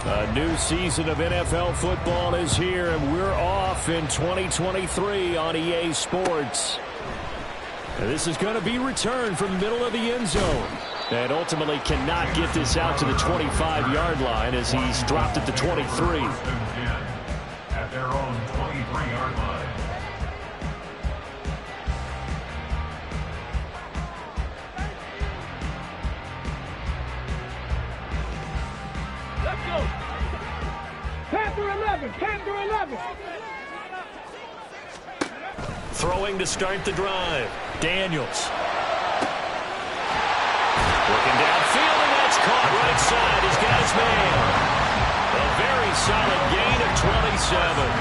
A new season of NFL football is here, and we're off in 2023 on EA Sports. And this is going to be returned from the middle of the end zone. And ultimately cannot get this out to the 25-yard line as he's dropped at the 23. At their own 23-yard line. Let's go. Panther 11. Panther 11. Throwing to start the drive. Daniels. Looking downfield, and that's caught right side. He's got his man. A very solid gain of 27.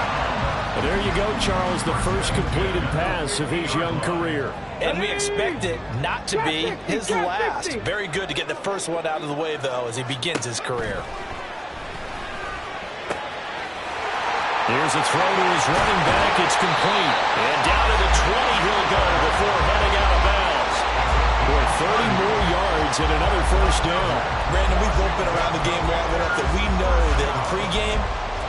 Well, there you go, Charles, the first completed pass of his young career. And we expect it not to be his last. Very good to get the first one out of the way, though, as he begins his career. Here's a throw to his running back. It's complete. And down to the 20 he'll go before heading out of bounds. For 30 more yards and another first down. Brandon, we've both been around the game long enough that we know that in pregame,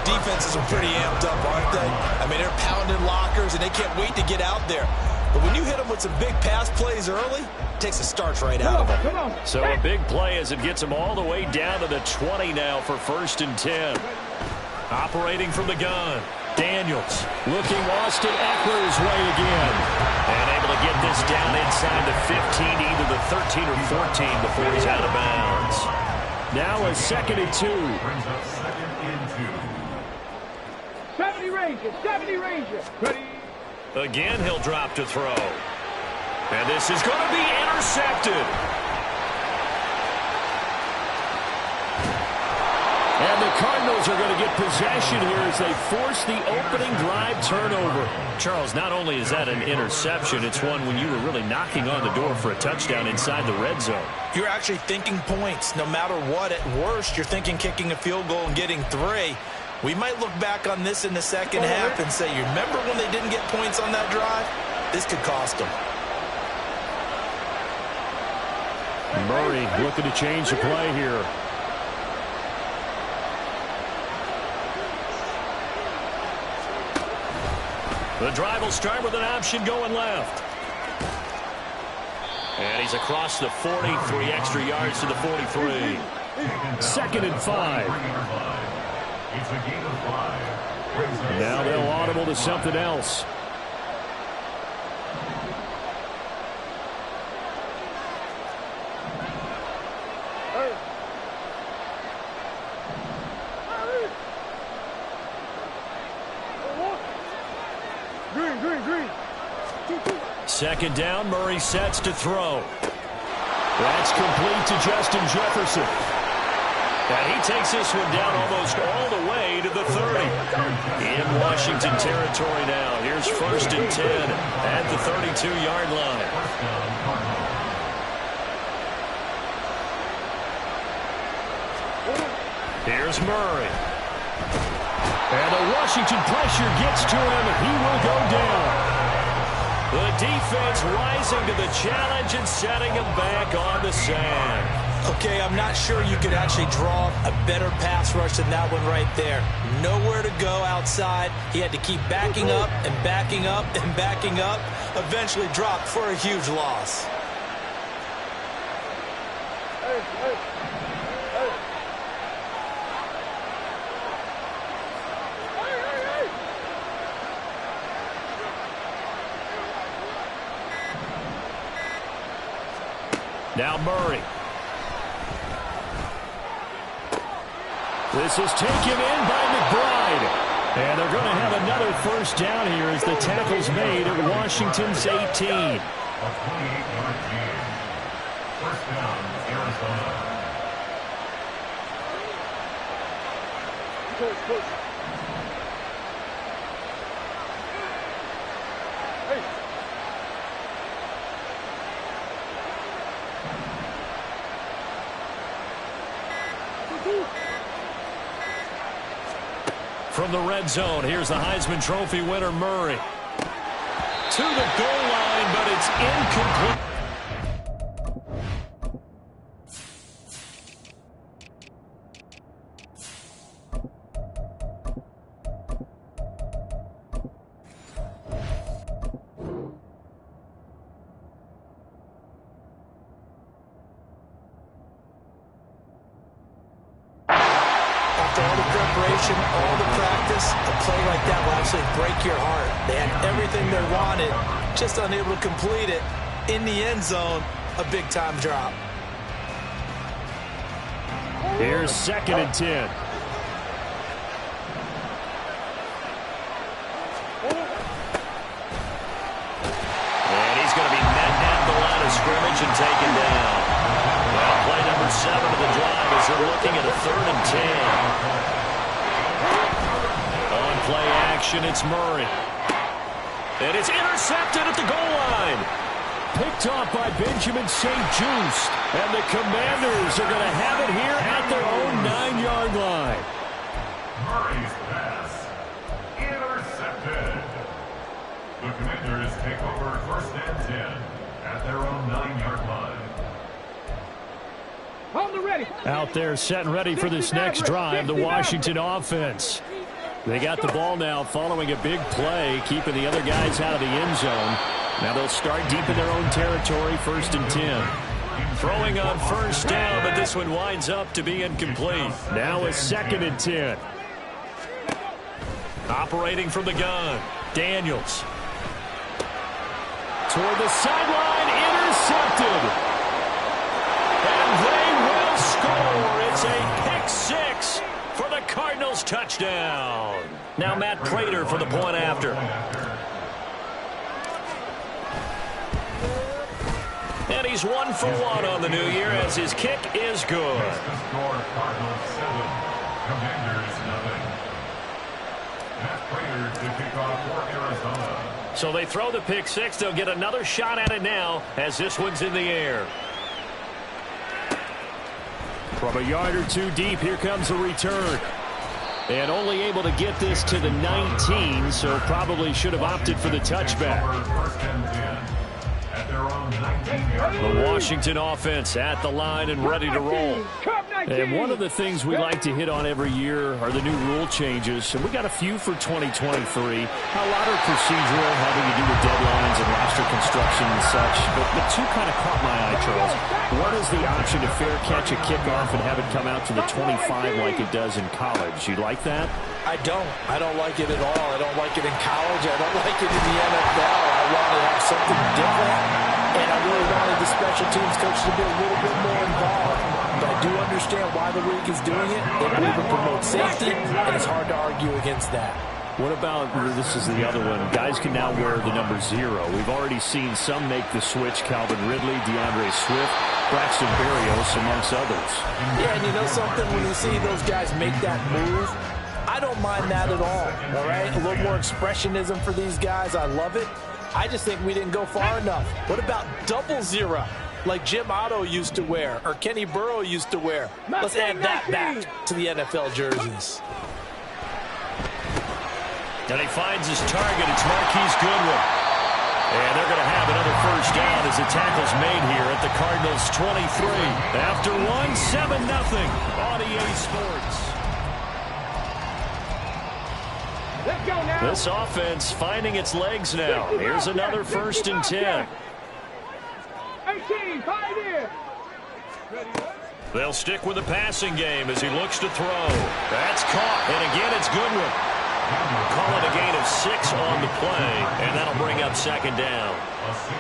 defenses are pretty amped up, aren't they? I mean, they're pounding lockers, and they can't wait to get out there. But when you hit them with some big pass plays early, it takes the starch right out of them. So a big play as it gets them all the way down to the 20 now for 1st and 10. Operating from the gun. Daniels looking Austin Eckler's way again. And able to get this down inside the 15, either the 13 or 14 before he's out of bounds. Now a 2nd and 2. Brings up 2nd and 2. 70 Rangers. 70 Rangers. Ready. Again, he'll drop to throw. And this is going to be intercepted. And the Cardinals are going to get possession here as they force the opening drive turnover. Charles, not only is that an interception, it's one when you were really knocking on the door for a touchdown inside the red zone. You're actually thinking points. No matter what, at worst, you're thinking kicking a field goal and getting 3. We might look back on this in the second half and say, you remember when they didn't get points on that drive? This could cost them. Murray looking to change the play here. The drive will start with an option going left. And he's across the 40, 3 extra yards to the 43. 2nd and 5. It's a gain of 5. Now they'll audible to something else. Green. 2nd down, Murray sets to throw. That's complete to Justin Jefferson. And he takes this one down almost all the way to the 30. In Washington territory now. Here's 1st and 10 at the 32-yard line. Here's Murray. And the Washington pressure gets to him, and he will go down. The defense rising to the challenge and setting him back on the sand. Okay, I'm not sure you could actually draw a better pass rush than that one right there. Nowhere to go outside. He had to keep backing up and backing up and backing up. Eventually dropped for a huge loss. Now Murray. This is taken in by McBride. And they're going to have another 1st down here as the tackle's made at Washington's 18. A 28-yard gain. 1st down, Arizona. From the red zone, here's the Heisman Trophy winner, Murray. To the goal line, but it's incomplete. After all the preparation, all the practice, a play like that will actually break your heart. They had everything they wanted, just unable to complete it. In the end zone, a big-time drop. Here's 2nd and 10. And he's going to be met at the line of scrimmage and taken down. Well, play number 7 of the drive as they're looking at a 3rd and 10. On play action, it's Murray. And it's intercepted at the goal line. Picked off by Benjamin St. Just. And the Commanders are going to have it here at their own 9-yard line. Murray's pass intercepted. The Commanders take over 1st and 10 at their own 9-yard line. Hold the ready. Out there set and ready for this next drive, the Washington offense. They got the ball now following a big play, keeping the other guys out of the end zone. Now they'll start deep in their own territory, 1st and 10. Throwing on 1st down, but this one winds up to be incomplete. Now a 2nd and 10. Operating from the gun, Daniels. Toward the sideline, intercepted. And they will score. It's a pick 6 for the Cardinals touchdown. Now Matt Prater for the point after. And he's 1 for 1 on the new year as his kick is good. The score, Cardinals 7, Commanders 0. Matt Prater to kick off for Arizona. So they throw the pick 6. They'll get another shot at it now as this one's in the air. From a yard or 2 deep, here comes a return. And only able to get this to the 19, so probably should have opted for the touchback. 1st and 10 at their own 19-yard line. The Washington offense at the line and ready to roll. And one of the things we like to hit on every year are the new rule changes. And we got a few for 2023. A lot are procedural, having to do with deadlines and roster construction and such. But 2 kind of caught my eye, Charles. One is the option to fair catch a kickoff and have it come out to the 25 like it does in college. You like that? I don't like it at all. I don't like it in college. I don't like it in the NFL. I want to have something different. And I really wanted the special teams coach to be a little bit more involved. But I do understand why the league is doing it. They believe it promotes safety, and it's hard to argue against that. What about, this is the other one, guys can now wear the number 0. We've already seen some make the switch, Calvin Ridley, DeAndre Swift, Braxton Berrios, amongst others. Yeah, and you know something? When you see those guys make that move, I don't mind that at all right? A little more expressionism for these guys. I love it. I just think we didn't go far enough. What about 00, like Jim Otto used to wear or Kenny Burrow used to wear? Let's add that back to the NFL jerseys. And he finds his target. It's Marquise Goodwin. And they're going to have another 1st down as the tackle's made here at the Cardinals' 23. After 7-0 on EA Sports. Let's go now. This offense finding its legs now. Here's another 1st and 10. 18, 5 in. They'll stick with the passing game as he looks to throw. That's caught. And again, it's Goodwin. Call it a gain of 6 on the play, and that'll bring up 2nd down.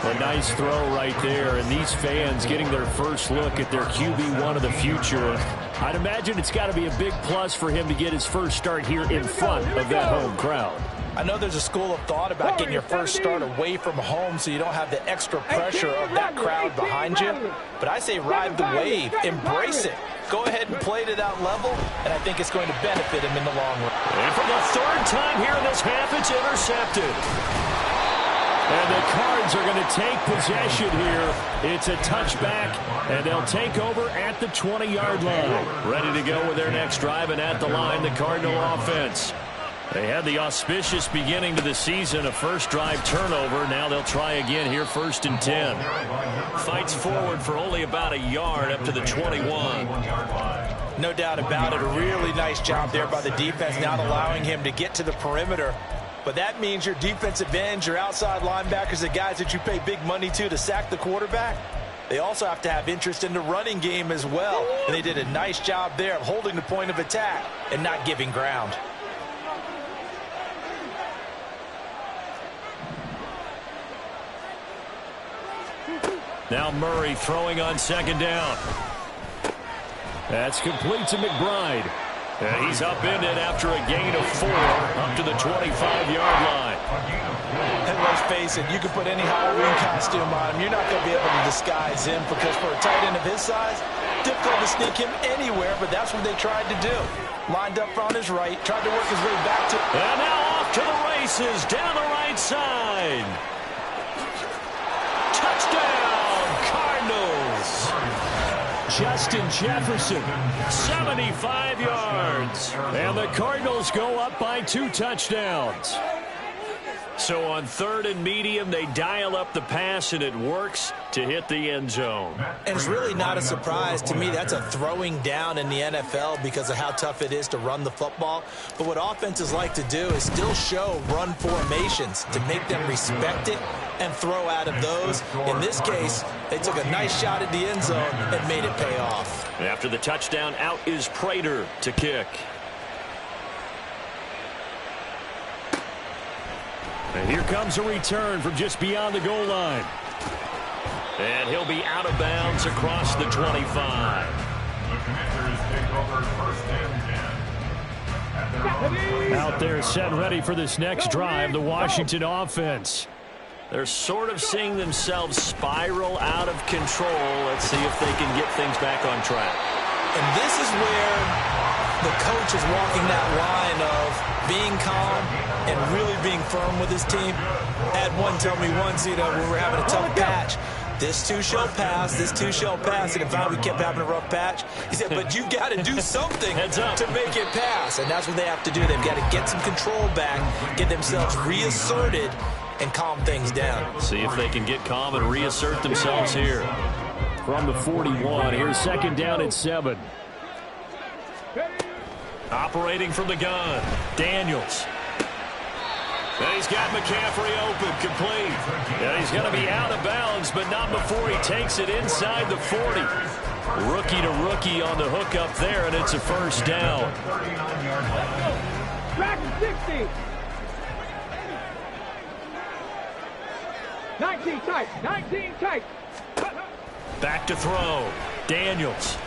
A nice throw right there, and these fans getting their first look at their QB1 of the future. I'd imagine it's got to be a big plus for him to get his first start here in front of that home crowd. I know there's a school of thought about getting your first start away from home so you don't have the extra pressure of that crowd behind you. But I say ride the wave, embrace it. Go ahead and play to that level, and I think it's going to benefit him in the long run. And for the 3rd time here in this half, it's intercepted. And the Cards are going to take possession here. It's a touchback, and they'll take over at the 20-yard line. Ready to go with their next drive, and at the line, the Cardinal offense. They had the auspicious beginning to the season, a first drive turnover. Now they'll try again here, 1st and 10. Fights forward for only about a yard up to the 21. No doubt about it. A really nice job there by the defense, not allowing him to get to the perimeter. But that means your defensive ends, your outside linebackers, the guys that you pay big money to sack the quarterback, they also have to have interest in the running game as well. And they did a nice job there of holding the point of attack and not giving ground. Now Murray throwing on second down. That's complete to McBride. And he's upended after a gain of 4 up to the 25-yard line. And let's face it, you can put any Halloween costume on him. You're not going to be able to disguise him because for a tight end of his size, difficult to sneak him anywhere, but that's what they tried to do. Lined up on his right, tried to work his way back to... And now off to the races, down the right side. Touchdown, Cardinals. Justin Jefferson, 75 yards. And the Cardinals go up by 2 touchdowns. So on 3rd and medium, they dial up the pass, and it works to hit the end zone. And it's really not a surprise to me. That's a throwing down in the NFL because of how tough it is to run the football. But what offenses like to do is still show run formations to make them respect it and throw out of those. In this case, they took a nice shot at the end zone and made it pay off. After the touchdown, out is Prater to kick. And here comes a return from just beyond the goal line. And he'll be out of bounds across the 25. The Commanders take over 1st and 10. Out there set ready for this next drive, the Washington offense. They're sort of seeing themselves spiral out of control. Let's see if they can get things back on track. And this is where the coach is walking that line of being calm and really being firm with his team. I had one tell me once, when we were having a tough patch, this too shall pass, this too shall pass. And if we kept having a rough patch, he said, but you got to do something to make it pass. And that's what they have to do. They've got to get some control back, get themselves reasserted, and calm things down. See if they can get calm and reassert themselves here. From the 41, here's 2nd down and 7. Operating from the gun, Daniels. And he's got McCaffrey open, complete. And he's going to be out of bounds, but not before he takes it inside the 40. Rookie to rookie on the hook up there, and it's a 1st down. Back to 60. 19 tight. 19 tight. Back to throw. Daniels.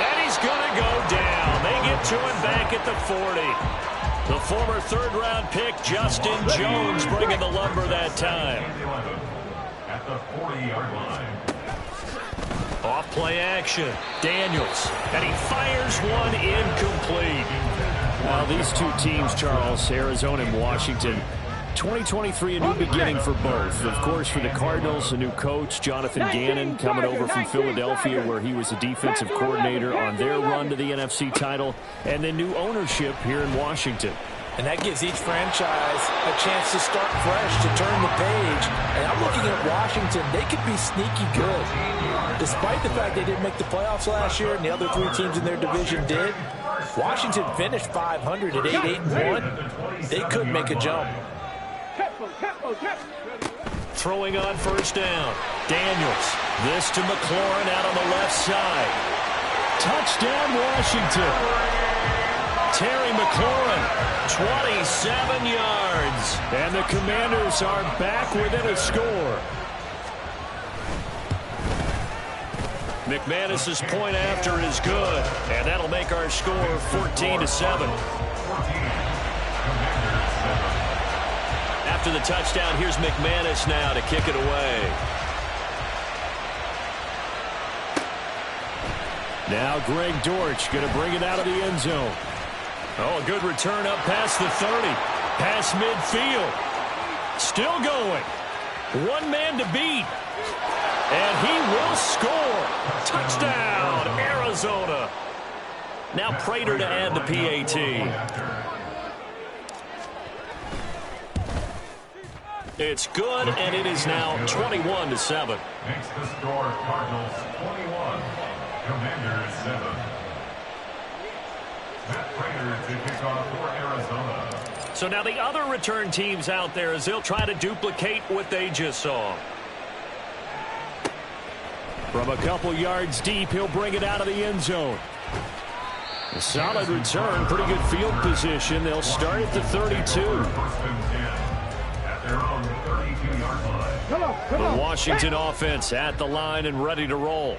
And he's going to go down. They get to him back at the 40. The former 3rd-round pick, Justin Jones, bringing the lumber that time. At the 40-yard line. Off play action. Daniels. And he fires one incomplete. Well, these two teams, Charles, Arizona and Washington, 2023, a new beginning for both. Of course, for the Cardinals, a new coach, Jonathan Gannon, coming over from Philadelphia, where he was a defensive coordinator on their run to the NFC title, and then new ownership here in Washington. And that gives each franchise a chance to start fresh, to turn the page. And I'm looking at Washington. They could be sneaky good. Despite the fact they didn't make the playoffs last year and the other 3 teams in their division did, Washington finished 500 at 8-1. They could make a jump. Throwing on 1st down. Daniels. This to McLaurin out on the left side. Touchdown, Washington. Terry McLaurin, 27 yards. And the Commanders are back within a score. McManus's point after is good. And that'll make our score 14-7. After the touchdown, here's McManus now to kick it away. Now Greg Dortch going to bring it out of the end zone. Oh, a good return up past the 30. Past midfield. Still going. One man to beat. And he will score. Touchdown, Arizona. Now Prater to add the PAT. It's good, and it is now 21-7. Makes the score Cardinals 21, Commanders 7. Matt Prater to kick off for Arizona. So now the other return teams out there as they'll try to duplicate what they just saw. From a couple yards deep, he'll bring it out of the end zone. A solid return, pretty good field position. They'll start at the 32. First and 10 at their own 32-yard line. The Washington offense at the line and ready to roll.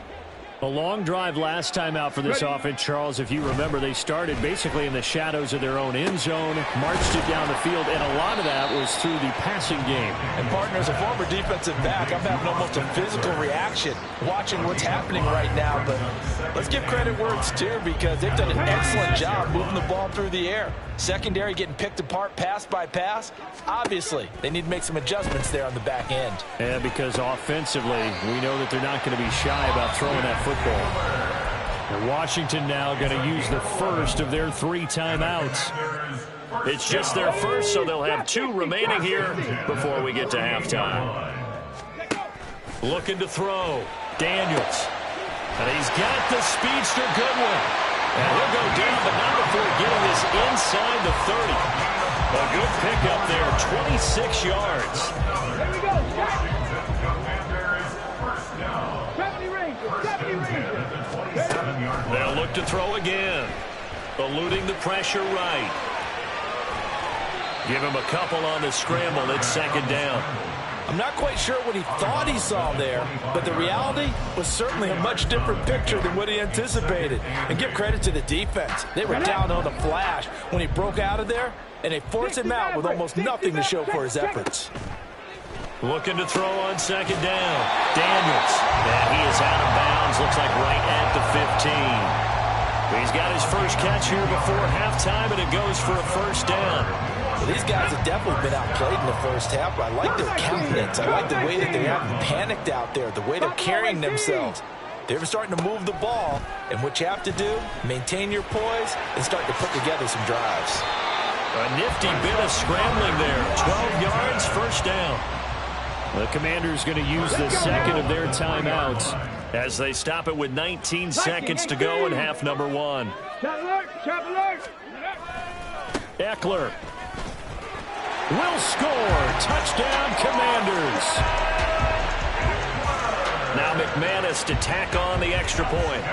A long drive last time out for this offense, Charles. If you remember, they started basically in the shadows of their own end zone, marched it down the field, and a lot of that was through the passing game. And partner, as a former defensive back, I'm having almost a physical reaction watching what's happening right now. But let's give credit where it's due, because they've done an excellent job moving the ball through the air. Secondary getting picked apart pass by pass. Obviously, they need to make some adjustments there on the back end. Yeah, because offensively, we know that they're not going to be shy about throwing that football. And Washington now going to use the first of their 3 timeouts. It's just their first, so they'll have 2 remaining here before we get to halftime. Looking to throw. Daniels. And he's got the speedster Goodwin. And he'll go down, but not before getting this inside the 30. A good pickup there, 26 yards. There we go. 70 Rangers. 70 Rangers. They'll look to throw again. Eluding the pressure right. Give him a couple on the scramble. It's second down. I'm not quite sure what he thought he saw there, but the reality was certainly a much different picture than what he anticipated. And give credit to the defense. They were down on the flash when he broke out of there, and they forced him out with almost nothing to show for his efforts. Looking to throw on second down. Daniels. And he is out of bounds. Looks like right at the 15. He's got his first catch here before halftime, and it goes for a first down. Well, these guys have definitely been outplayed in the first half, but I like their countenance. I like the way that they haven't panicked out there, the way they're carrying themselves. They're starting to move the ball, and what you have to do, maintain your poise and start to put together some drives. A nifty bit of scrambling there. 12 yards, first down. The Commanders going to use the second of their timeouts as they stop it with 19 seconds to go in half number 1. Trap alert. Eckler will score. Touchdown, Commanders. Now McManus to tack on the extra point.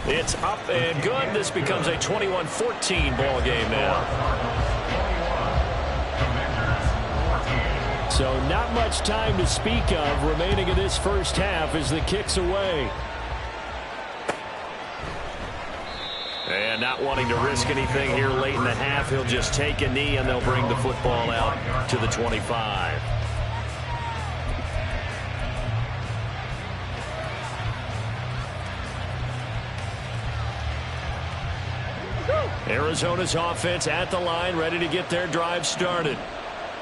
It's up and good. This becomes a 21-14 ball game now. So not much time to speak of remaining in this first half as the kick's away. And not wanting to risk anything here late in the half, he'll just take a knee and they'll bring the football out to the 25. Arizona's offense at the line, ready to get their drive started.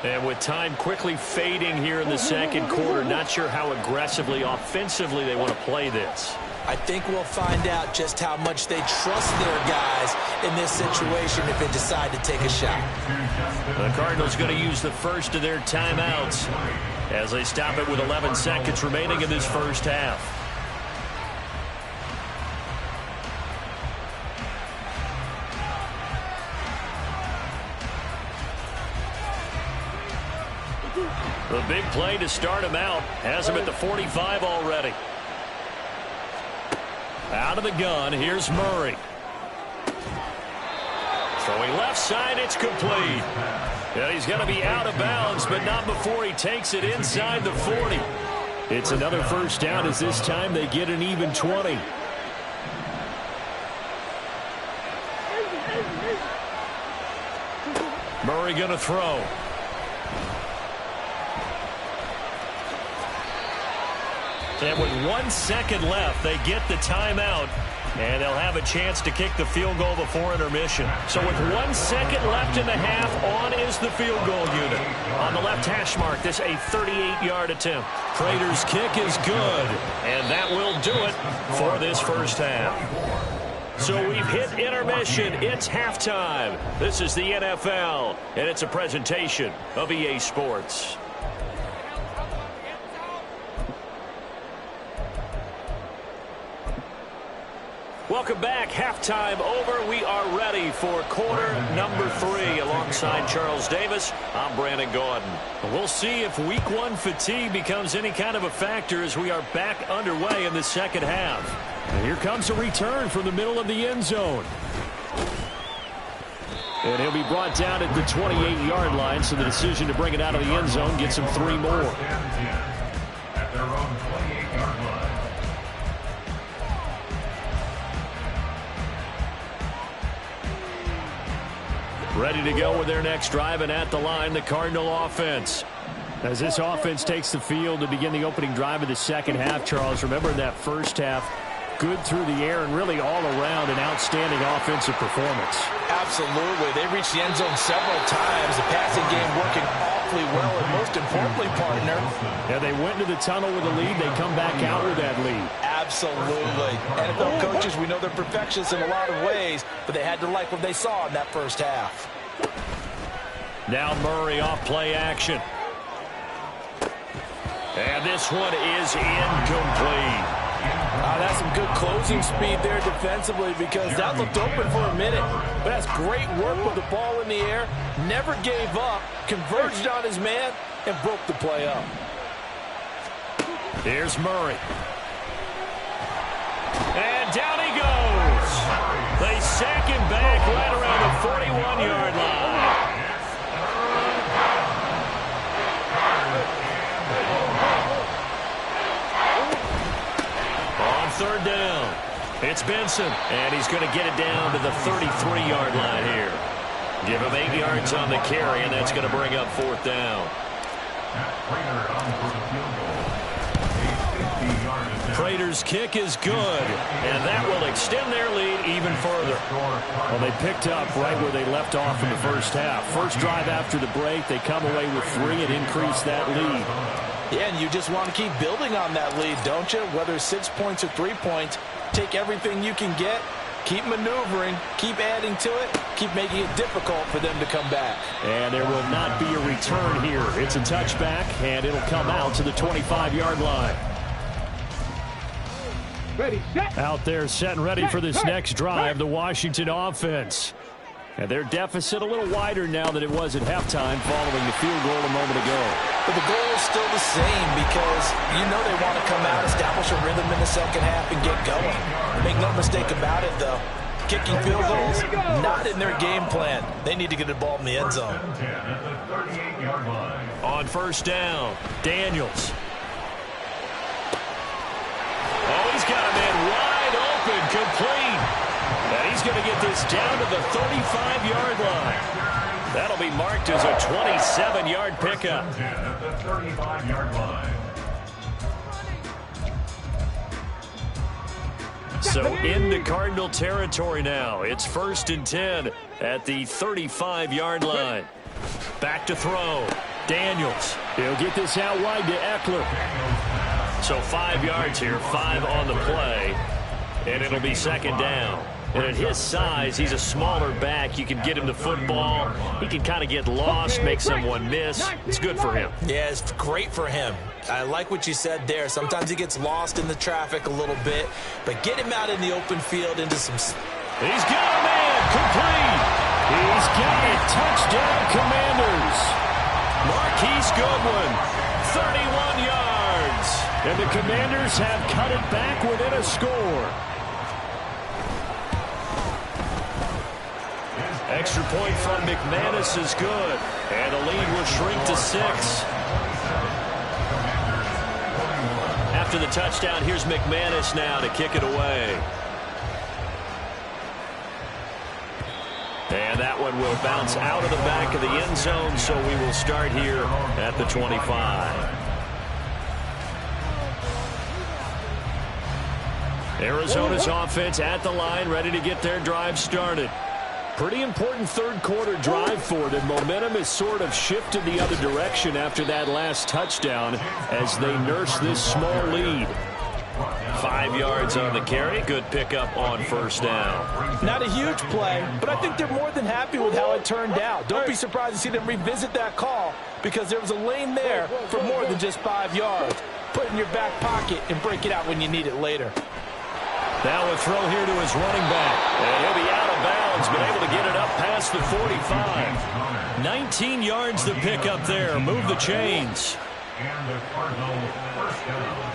And with time quickly fading here in the second quarter, not sure how aggressively, offensively they want to play this. I think we'll find out just how much they trust their guys in this situation if they decide to take a shot. The Cardinals going to use the first of their timeouts as they stop it with 11 seconds remaining in this first half. The big play to start him out. Has him at the 45 already. Out of the gun, here's Murray. Throwing left side, it's complete. And he's going to be out of bounds, but not before he takes it inside the 40. It's another first down as this time they get an even 20. Murray going to throw. And with 1 second left, they get the timeout, and they'll have a chance to kick the field goal before intermission. So with 1 second left in the half, on is the field goal unit. On the left hash mark, this a 38-yard attempt. Prater's kick is good, and that will do it for this first half. So we've hit intermission. It's halftime. This is the NFL, and it's a presentation of EA Sports. Welcome back. Halftime over. We are ready for quarter number 3. Alongside Charles Davis, I'm Brandon Gaudin. We'll see if week 1 fatigue becomes any kind of a factor as we are back underway in the second half. And here comes a return from the middle of the end zone. And he'll be brought down at the 28-yard line, so the decision to bring it out of the end zone gets him 3 more. At their own 28-yard line. Ready to go with their next drive, and at the line, the Cardinal offense. As this offense takes the field to begin the opening drive of the second half, Charles, remember in that first half, good through the air and really all around an outstanding offensive performance. Absolutely. They reached the end zone several times. The passing game working awfully well, and most importantly, partner. Yeah, they went into the tunnel with a lead. They come back out with that lead. Absolutely. NFL coaches, we know they're perfectionists in a lot of ways, but they had to like what they saw in that first half. Now Murray off play action. And this one is incomplete. That's some good closing speed there defensively, because that looked open for a minute. But that's great work with the ball in the air. Never gave up, converged on his man, and broke the play up. Here's Murray. And down he goes. They sack him back right around the 41-yard line. On third down, it's Benson, and he's going to get it down to the 33-yard line here. Give him 8 yards on the carry, and that's going to bring up fourth down. Prater's kick is good, and that will extend their lead even further. Well, they picked up right where they left off in the first half. First drive after the break, they come away with 3 and increase that lead. Yeah, and you just want to keep building on that lead, don't you? Whether it's 6 points or 3 points, take everything you can get, keep maneuvering, keep adding to it, keep making it difficult for them to come back. And there will not be a return here. It's a touchback, and it'll come out to the 25-yard line. Ready, set. Out there set and ready for this next drive, the Washington offense. And their deficit a little wider now than it was at halftime following the field goal a moment ago. But the goal is still the same, because you know they want to come out, establish a rhythm in the second half, and get going. Make no mistake about it, though. Kicking field goals, not in their game plan. They need to get the ball in the end zone. On first down, Daniels. Oh, he's got a man wide open, complete. And he's going to get this down to the 35-yard line. That'll be marked as a 27-yard pickup. At the 35-yard line. So into Cardinal territory now. It's 1st and 10 at the 35-yard line. Back to throw. Daniels. He'll get this out wide to Eckler. So 5 yards here, 5 on the play. And it'll be second down. And at his size, he's a smaller back. You can get him the football. He can kind of get lost, make someone miss. It's good for him. Yeah, it's great for him. I like what you said there. Sometimes he gets lost in the traffic a little bit. But get him out in the open field into some... He's got a man, complete. He's got it. Touchdown, Commanders. Marquise Goodwin, 31 yards. And the Commanders have cut it back within a score. Extra point from McManus is good. And the lead will shrink to 6. After the touchdown, here's McManus now to kick it away. And that one will bounce out of the back of the end zone, so we will start here at the 25. Arizona's offense at the line, ready to get their drive started. Pretty important third quarter drive for them. Momentum has sort of shifted the other direction after that last touchdown as they nurse this small lead. 5 yards on the carry. Good pickup on first down. Not a huge play, but I think they're more than happy with how it turned out. Don't be surprised to see them revisit that call, because there was a lane there for more than just 5 yards. Put it in your back pocket and break it out when you need it later. Now a throw here to his running back. And he'll be out of bounds, but able to get it up past the 45. 19 yards to pick up there. Move the chains. And the Cardinals first down.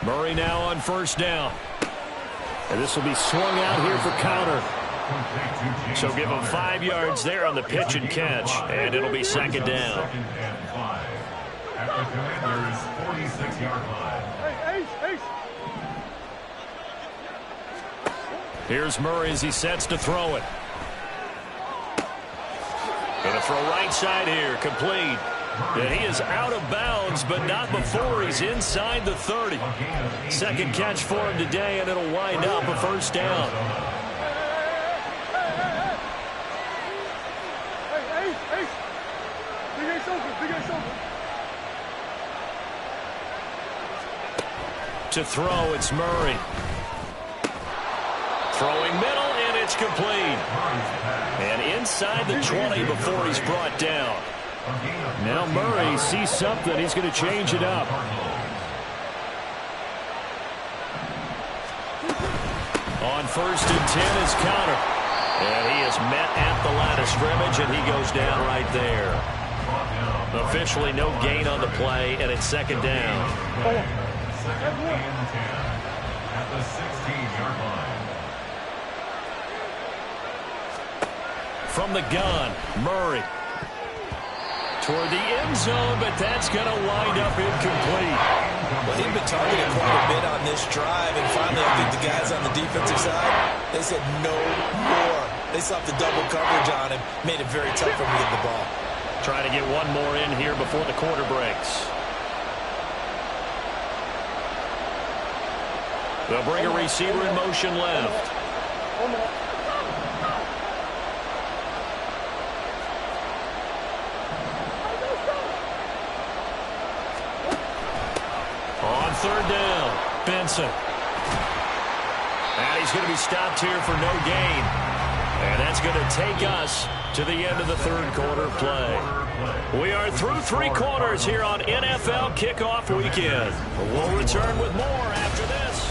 Murray now on first down. And this will be swung out here for counter. So give him 5 yards there on the pitch and catch. And it'll be second down. Second and 5. At the Commanders' 46-yard line. Here's Murray as he sets to throw it. Gonna throw right side here, complete. And he is out of bounds, but not before he's inside the 30. Second catch for him today, and it'll wind up a first down. To throw, it's Murray. Throwing middle, and it's complete. And inside the 20 before he's brought down. Now Murray sees something. He's going to change it up. On first and 10 is counter. And he is met at the line of scrimmage, and he goes down right there. Officially no gain on the play, and it's second down. Second and 10 at the 16-yard line. From the gun, Murray. Toward the end zone, but that's going to wind up incomplete. Well, he'd been targeted quite a bit on this drive, and finally I think the guys on the defensive side, they said no more. They slapped the double coverage on him, made it very tough for him to get the ball. Trying to get one more in here before the quarter breaks. They'll bring a receiver in motion left. On third down, Benson. And he's going to be stopped here for no gain. And that's going to take us to the end of the third quarter play. We are through 3 quarters here on NFL Kickoff Weekend. We'll return with more after this.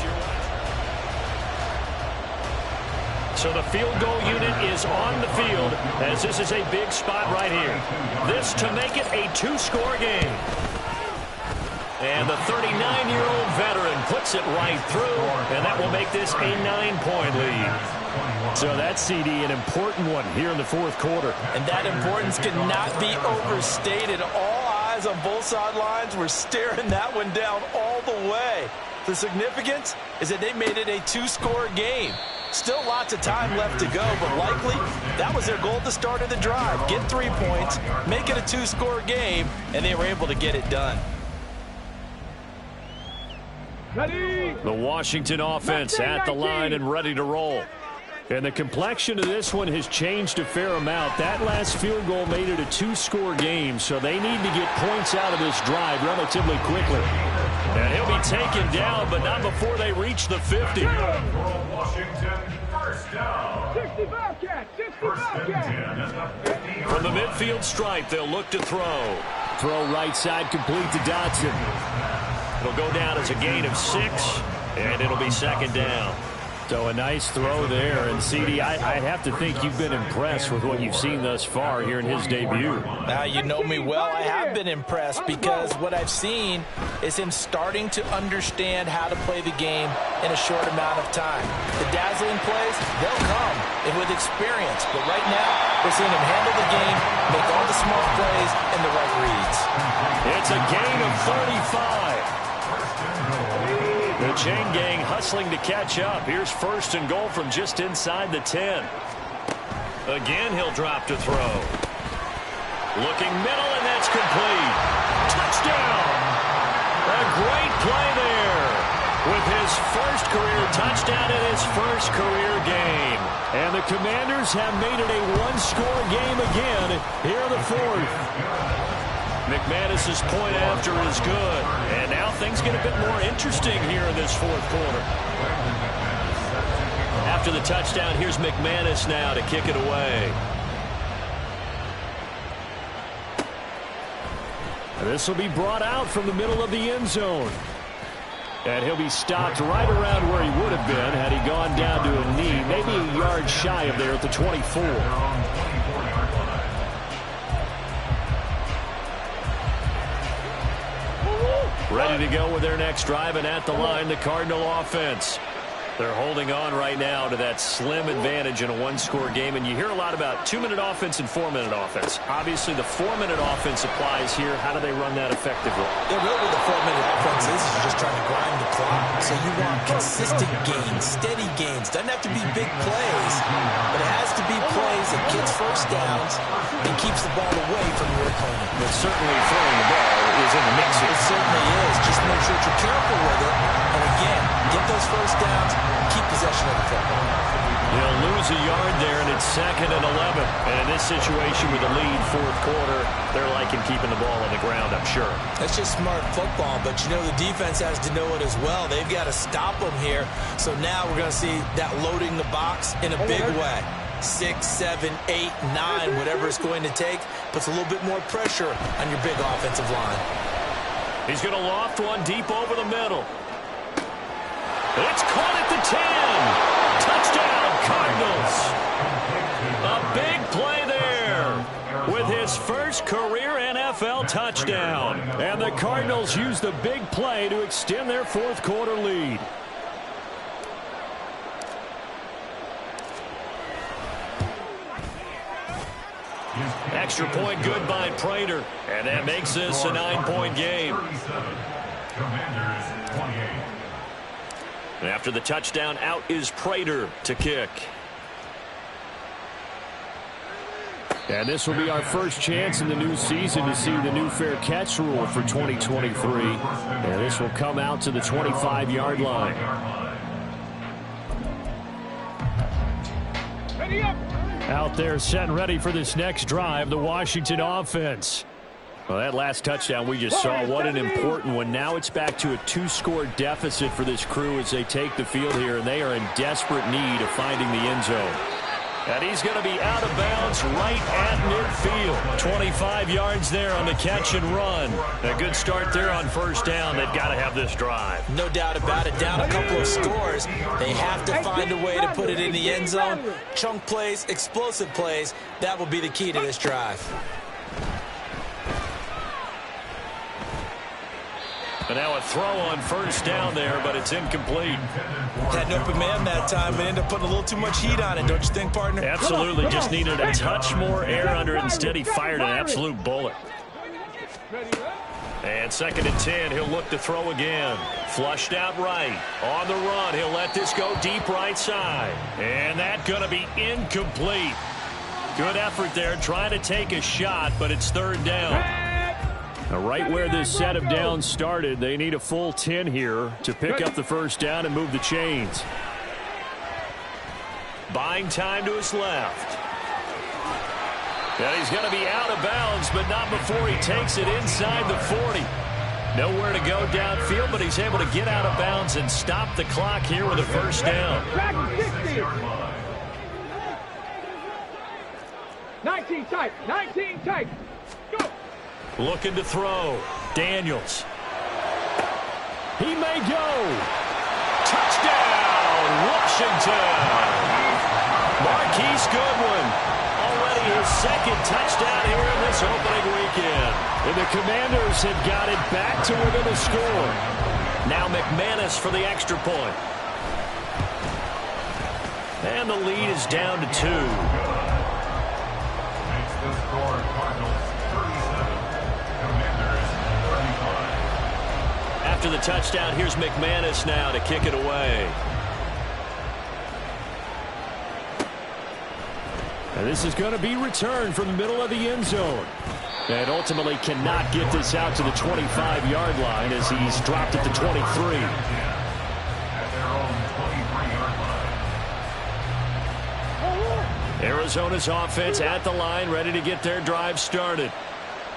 So the field goal unit is on the field as this is a big spot right here. This to make it a 2-score game. And the 39-year-old veteran puts it right through, and that will make this a 9-point lead. So that's, CD, an important one here in the fourth quarter. And that importance cannot be overstated. All eyes on both sidelines were staring that one down all the way. The significance is that they made it a 2-score game. Still lots of time left to go, but likely that was their goal at the start of the drive. Get 3 points, make it a 2-score game, and they were able to get it done. Ready. The Washington offense at the line and ready to roll. And the complexion of this one has changed a fair amount. That last field goal made it a 2-score game, so they need to get points out of this drive relatively quickly. And he'll be taken down, but not before they reach the 50. Washington, first down. 65 catch, 65 catch. From the midfield stripe, they'll look to throw. Throw right side complete to Dotson. It'll go down as a gain of 6, and it'll be second down. So a nice throw there. And, CD, I have to think you've been impressed with what you've seen thus far here in his debut. Now, you know me well. I have been impressed because what I've seen is him starting to understand how to play the game in a short amount of time. The dazzling plays, they'll come and with experience. But right now, we're seeing him handle the game, make all the smart plays and the right reads. It's a gain of 35. The chain gang hustling to catch up. Here's first and goal from just inside the 10. Again, he'll drop to throw. Looking middle, and that's complete. Touchdown! A great play there with his first career touchdown in his first career game. And the Commanders have made it a 1-score game again here in the fourth. McManus's point after is good. And now things get a bit more interesting here in this fourth quarter. After the touchdown, here's McManus now to kick it away. This will be brought out from the middle of the end zone. And he'll be stopped right around where he would have been had he gone down to a knee, maybe a yard shy of there at the 24. Ready to go with their next drive, and at the line, the Cardinal offense. They're holding on right now to that slim advantage in a one-score game, and you hear a lot about 2-minute offense and 4-minute offense. Obviously, the 4-minute offense applies here. How do they run that effectively? Yeah, really what the 4-minute offense is you're just trying to grind the clock. So you want consistent gains, steady gains. Doesn't have to be big plays, but it has to be plays that gets first downs and keeps the ball away from your opponent. But certainly throwing the ball is in the mix here. It certainly is. Just make sure that you're careful with it. And again, get those first downs, keep possession of the football. They'll lose a yard there, and it's 2nd and 11. And in this situation with the lead, fourth quarter, they're liking keeping the ball on the ground, I'm sure. That's just smart football, but you know the defense has to know it as well. They've got to stop them here. So now we're going to see that loading the box in a big way. 6, 7, 8, 9, whatever it's going to take, puts a little bit more pressure on your big offensive line. He's going to loft one deep over the middle. It's caught at the 10. Touchdown, Cardinals. A big play there with his first career NFL touchdown. And the Cardinals use the big play to extend their fourth quarter lead. Extra point good by Prater. And that makes this a 9-point game. Commanders 28. And after the touchdown, out is Prater to kick. And this will be our first chance in the new season to see the new fair catch rule for 2023. And this will come out to the 25-yard line. Ready up. Out there set and ready for this next drive, the Washington offense. Well, that last touchdown we just saw, what an important one. Now it's back to a 2-score deficit for this crew as they take the field here, and they are in desperate need of finding the end zone. And he's going to be out of bounds right at midfield. 25 yards there on the catch and run. A good start there on first down. They've got to have this drive. No doubt about it. Down a couple of scores. They have to find a way to put it in the end zone. Chunk plays, explosive plays. That will be the key to this drive. And now a throw on first down there, but it's incomplete. Had an open man that time and ended up putting a little too much heat on it, don't you think, partner? Absolutely. Just needed a touch more air under it. Instead, he fired an absolute bullet. And 2nd and 10, he'll look to throw again. Flushed out right. On the run, he'll let this go deep right side. And that's going to be incomplete. Good effort there, trying to take a shot, but it's 3rd down. Now, right where this set of downs started, they need a full 10 here to pick up the first down and move the chains. Buying time to his left. And he's going to be out of bounds, but not before he takes it inside the 40. Nowhere to go downfield, but he's able to get out of bounds and stop the clock here with a first down. 19 tight. 19 tight. Go. Looking to throw. Daniels. He may go. Touchdown, Washington. Marquise Goodwin. Already his 2nd touchdown here in this opening weekend. And the Commanders have got it back to within a score. Now McManus for the extra point. And the lead is down to 2. Makes the score Cardinals 37. After the touchdown, here's McManus now to kick it away. And this is going to be returned from the middle of the end zone. And ultimately cannot get this out to the 25-yard line as he's dropped at the 23. At their own 23-yard line. Arizona's offense at the line, ready to get their drive started.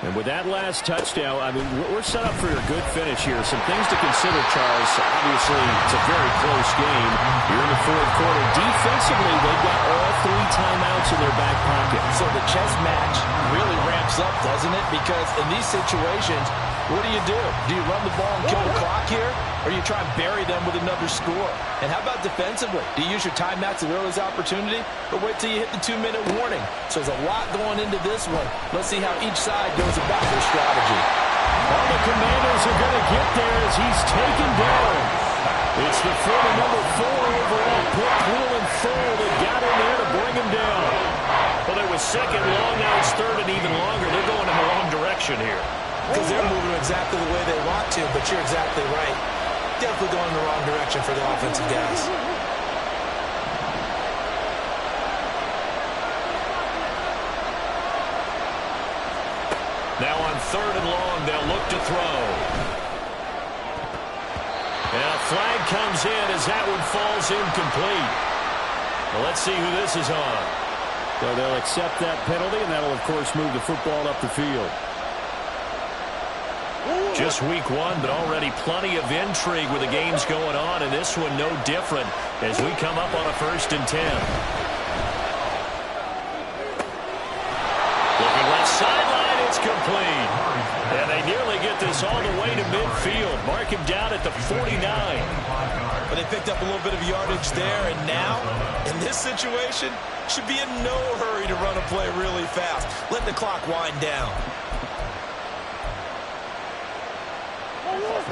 And with that last touchdown, I mean, we're set up for a good finish here. Some things to consider, Charles. Obviously, it's a very close game. Here in the fourth quarter, defensively, they've got all 3 timeouts in their back pocket. So the chess match really ramps up, doesn't it? Because in these situations, what do? Do you run the ball and kill the clock here? or you try and bury them with another score? And how about defensively? Do you use your timeouts at earliest opportunity, or wait till you hit the 2-minute warning? So there's a lot going into this one. Let's see how each side goes about their strategy. All the Commanders are going to get there as he's taken down. It's the former number 4 overall pick, Cleveland Full, that got in there to bring him down. Well, it was second long, now it's third and even longer. They're going in the wrong direction here. Because they're moving exactly the way they want to, but you're exactly right. Definitely going in the wrong direction for the offensive guys. Now on third and long, they'll look to throw. And a flag comes in as that one falls incomplete. Well, let's see who this is on. So they'll accept that penalty, and that'll, of course, move the football up the field. Just week 1, but already plenty of intrigue with the games going on, and this one no different as we come up on a 1st and 10. Looking left sideline, it's complete. And they nearly get this all the way to midfield. Mark him down at the 49. But they picked up a little bit of yardage there, and now, in this situation, should be in no hurry to run a play really fast. Let the clock wind down.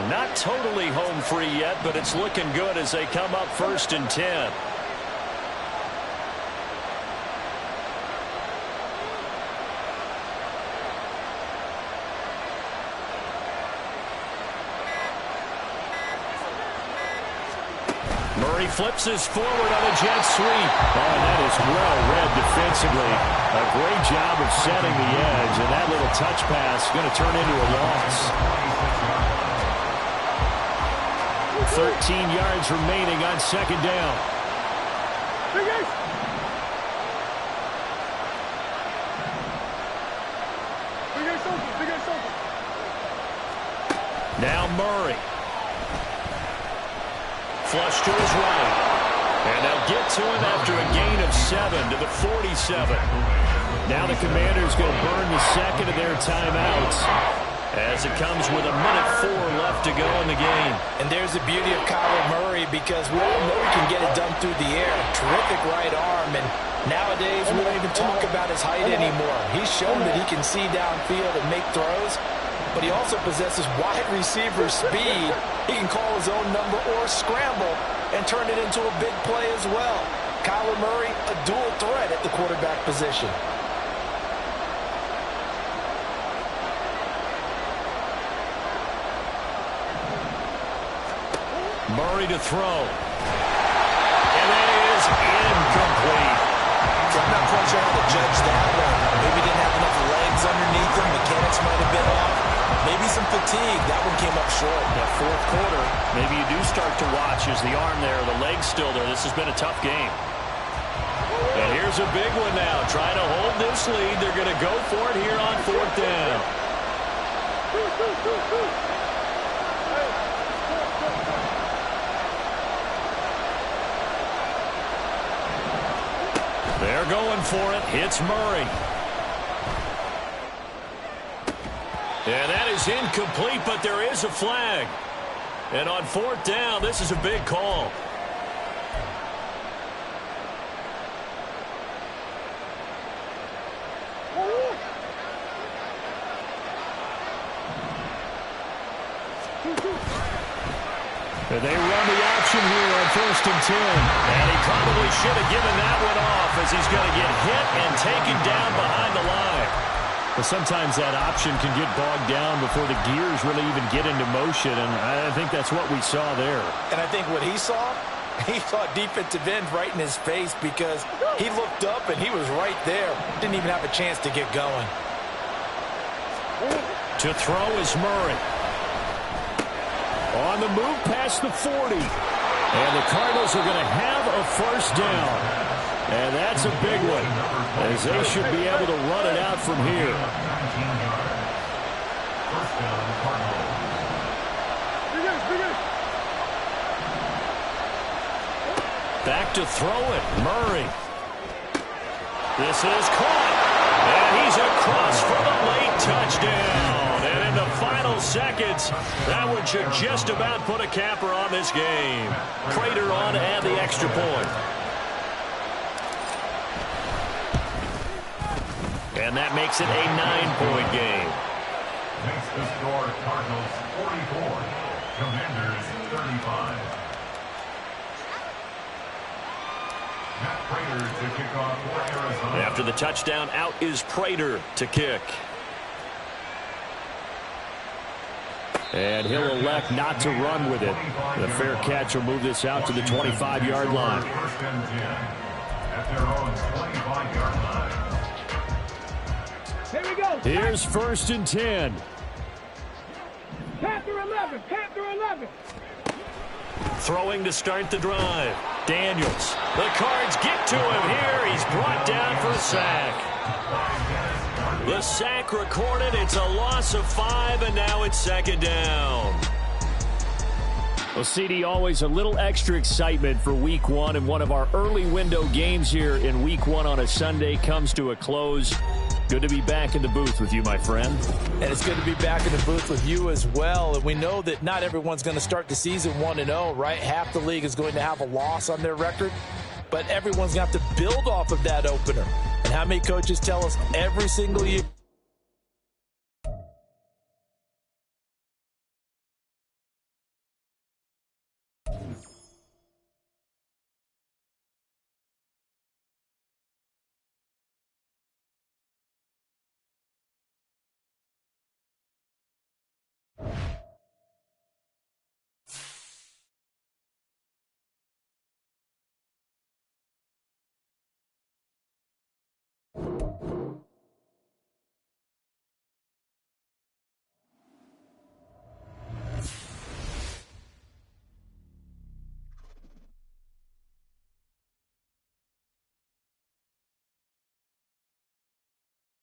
Not totally home free yet, but it's looking good as they come up 1st and 10. Murray flips this forward on a jet sweep. Oh, and that is well read defensively. A great job of setting the edge, and that little touch pass is going to turn into a loss. 13 yards remaining on 2nd down. Now Murray. Flush to his right. And they'll get to him after a gain of 7 to the 47. Now the Commanders going to burn the second of their timeouts, as it comes with a minute 4 left to go in the game. And there's the beauty of Kyler Murray, because we all know he can get it done through the air. Terrific right arm, and nowadays we don't even talk about his height anymore. He's shown that he can see downfield and make throws, but he also possesses wide receiver speed. He can call his own number or scramble and turn it into a big play as well. Kyler Murray, a dual threat at the quarterback position. Murray to throw. And that is incomplete. I'm not quite sure how to judge that one. Maybe didn't have enough legs underneath him. Mechanics might have been off. Maybe some fatigue. That one came up short. That 4th quarter, maybe you do start to watch as the arm there, the leg's still there. This has been a tough game. And here's a big one now. Trying to hold this lead. They're going to go for it here on 4th down. They're going for it. Hits Murray. And that is incomplete, but there is a flag. And on 4th down, this is a big call. And they run the option here on 1st and 10. And he probably should have given that one off, as he's going to get hit and taken down behind the line. But sometimes that option can get bogged down before the gears really even get into motion, and I think that's what we saw there. And I think what he saw defensive end right in his face, because he looked up and he was right there. Didn't even have a chance to get going. To throw is Murray. On the move past the 40. And the Cardinals are going to have a 1st down. And that's a big one, as they should be able to run it out from here. Back to throw it, Murray. This is caught. And he's across for the late touchdown. And in the final seconds. That one should just about put a capper on this game. Prater on to add the extra point. And that makes it a 9-point game. Makes the score Cardinals 44, Commanders 35. Prater to kick off for Arizona. After the touchdown, out is Prater to kick. And he'll elect not to run with it. The fair catch will move this out to the 25-yard line. First and 10 at their own 25-yard line. Here we go. Here's first and 10. Panther 11. Panther 11. Throwing to start the drive. Daniels. The Cards get to him here. He's brought down for a sack. The sack recorded. It's a loss of 5, and now it's second down. Well, CD, always a little extra excitement for Week 1, and one of our early window games here in Week 1 on a Sunday comes to a close. Good to be back in the booth with you, my friend. And it's good to be back in the booth with you as well. And we know that not everyone's going to start the season 1-0, right? Half the league is going to have a loss on their record. But everyone's going to have to build off of that opener. And how many coaches tell us every single year?